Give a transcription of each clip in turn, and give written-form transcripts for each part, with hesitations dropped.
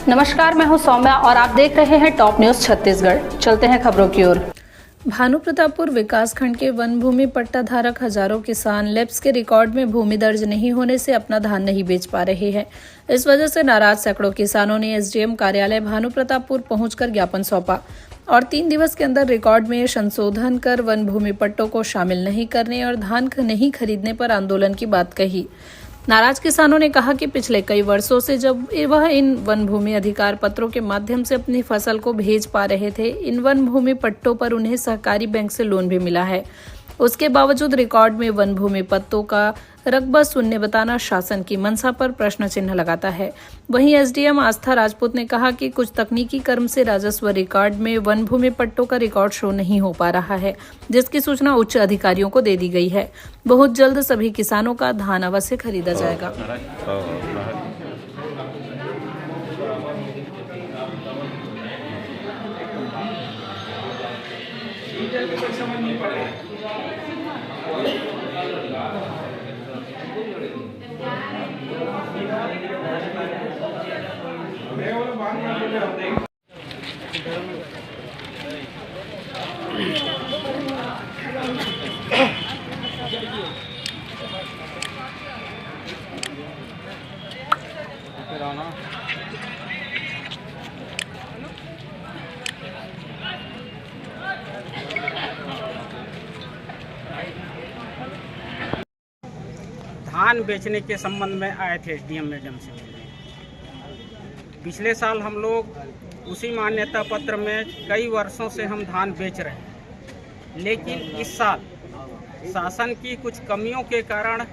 नमस्कार, मैं हूं सौम्या और आप देख रहे हैं टॉप न्यूज छत्तीसगढ़। चलते हैं खबरों की ओर। भानुप्रतापपुर विकासखंड के वन भूमि पट्टा धारक हजारों किसान लैप्स के रिकॉर्ड में भूमि दर्ज नहीं होने से अपना धान नहीं बेच पा रहे हैं। इस वजह से नाराज सैकड़ों किसानों ने एसडीएम कार्यालय भानुप्रतापपुर पहुंचकर ज्ञापन सौंपा और 3 दिवस के अंदर रिकॉर्ड में संशोधन कर वन भूमि पट्टों को शामिल नहीं करने और धान नहीं खरीदने पर आंदोलन की बात कही। नाराज किसानों ने कहा कि पिछले कई वर्षों से जब वह इन वन भूमि अधिकार पत्रों के माध्यम से अपनी फसल को भेज पा रहे थे, इन वन भूमि पट्टों पर उन्हें सहकारी बैंक से लोन भी मिला है। उसके बावजूद रिकॉर्ड में वन भूमि पट्टों का रकबा शून्य बताना शासन की मंशा पर प्रश्न चिन्ह लगाता है। वहीं एसडीएम आस्था राजपूत ने कहा कि कुछ तकनीकी कर्म से राजस्व रिकॉर्ड में वन भूमि पट्टों का रिकॉर्ड शो नहीं हो पा रहा है, जिसकी सूचना उच्च अधिकारियों को दे दी गई है। बहुत जल्द सभी किसानों का धान अवश्य खरीदा जाएगा। धान बेचने के संबंध में आए थे एसडीएम मैडम से मिलने। पिछले साल हम लोग उसी मान्यता पत्र में कई वर्षों से हम धान बेच रहे हैं, लेकिन इस साल शासन की कुछ कमियों के कारण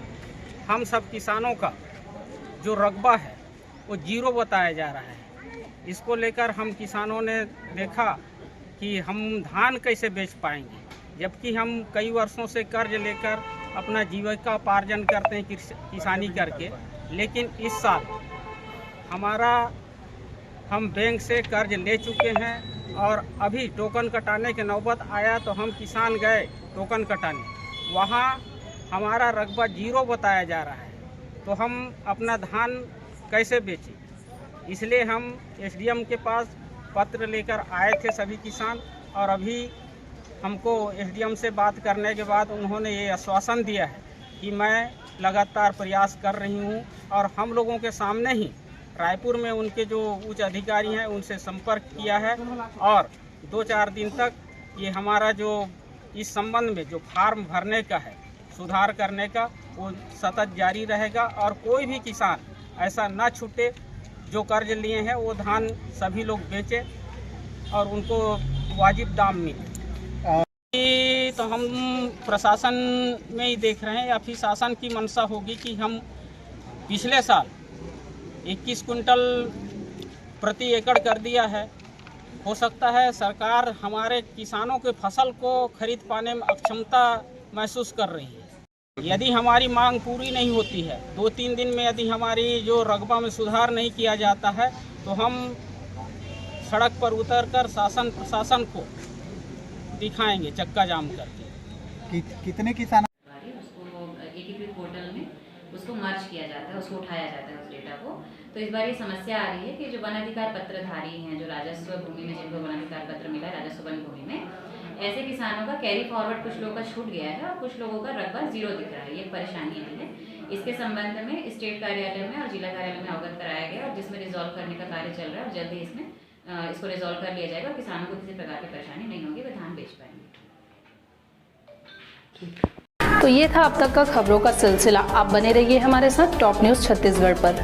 हम सब किसानों का जो रकबा है वो 0 बताया जा रहा है। इसको लेकर हम किसानों ने देखा कि हम धान कैसे बेच पाएंगे, जबकि हम कई वर्षों से कर्ज लेकर अपना जीविका पार्जन करते हैं किसानी करके। लेकिन इस साल हम बैंक से कर्ज ले चुके हैं और अभी टोकन कटाने के नौबत आया तो हम किसान गए टोकन कटाने, वहाँ हमारा रकबा 0 बताया जा रहा है, तो हम अपना धान कैसे बेचें। इसलिए हम एसडीएम के पास पत्र लेकर आए थे सभी किसान, और अभी हमको एसडीएम से बात करने के बाद उन्होंने ये आश्वासन दिया है कि मैं लगातार प्रयास कर रही हूँ और हम लोगों के सामने ही रायपुर में उनके जो उच्च अधिकारी हैं उनसे संपर्क किया है और 2-4 दिन तक ये हमारा जो इस संबंध में जो फार्म भरने का है, सुधार करने का, वो सतत जारी रहेगा और कोई भी किसान ऐसा ना छूटे जो कर्ज लिए हैं वो धान सभी लोग बेचें और उनको वाजिब दाम मिले। तो हम प्रशासन में ही देख रहे हैं या फिर शासन की मंशा होगी कि हम पिछले साल 21 कुंटल प्रति एकड़ कर दिया है। हो सकता है सरकार हमारे किसानों के फसल को खरीद पाने में अक्षमता महसूस कर रही है। यदि हमारी मांग पूरी नहीं होती है, 2-3 दिन में यदि हमारी जो रकबा में सुधार नहीं किया जाता है, तो हम सड़क पर उतरकर शासन प्रशासन को दिखाएंगे चक्का जाम करके। कितने किसान उसको एकीकृत पोर्टल में उसको मर्ज किया जाता है, उसको उठाया जाता है उस डेटा को। तो इस बार ये समस्या आ रही है कि जो वन अधिकार पत्रधारी हैं, जो राजस्व भूमि में जिनको वन अधिकार पत्र मिला है राजस्व वन भूमि में, ऐसे किसानों का कैरी फॉरवर्ड कुछ लोगों का छूट गया है और कुछ लोगों का रकबा 0 दिख रहा है। ये परेशानी आई है। इसके संबंध में स्टेट कार्यालय में और जिला कार्यालय में अवगत कराया गया और जिसमें रिजॉल्व करने का कार्य चल रहा है और जल्द ही इसमें इसको रिजॉल्व कर लिया जाएगा और किसानों को किसी प्रकार की परेशानी नहीं होगी, वे धान बेच पाएंगे। तो ये था अब तक का खबरों का सिलसिला। आप बने रहिए हमारे साथ टॉप न्यूज छत्तीसगढ़ पर।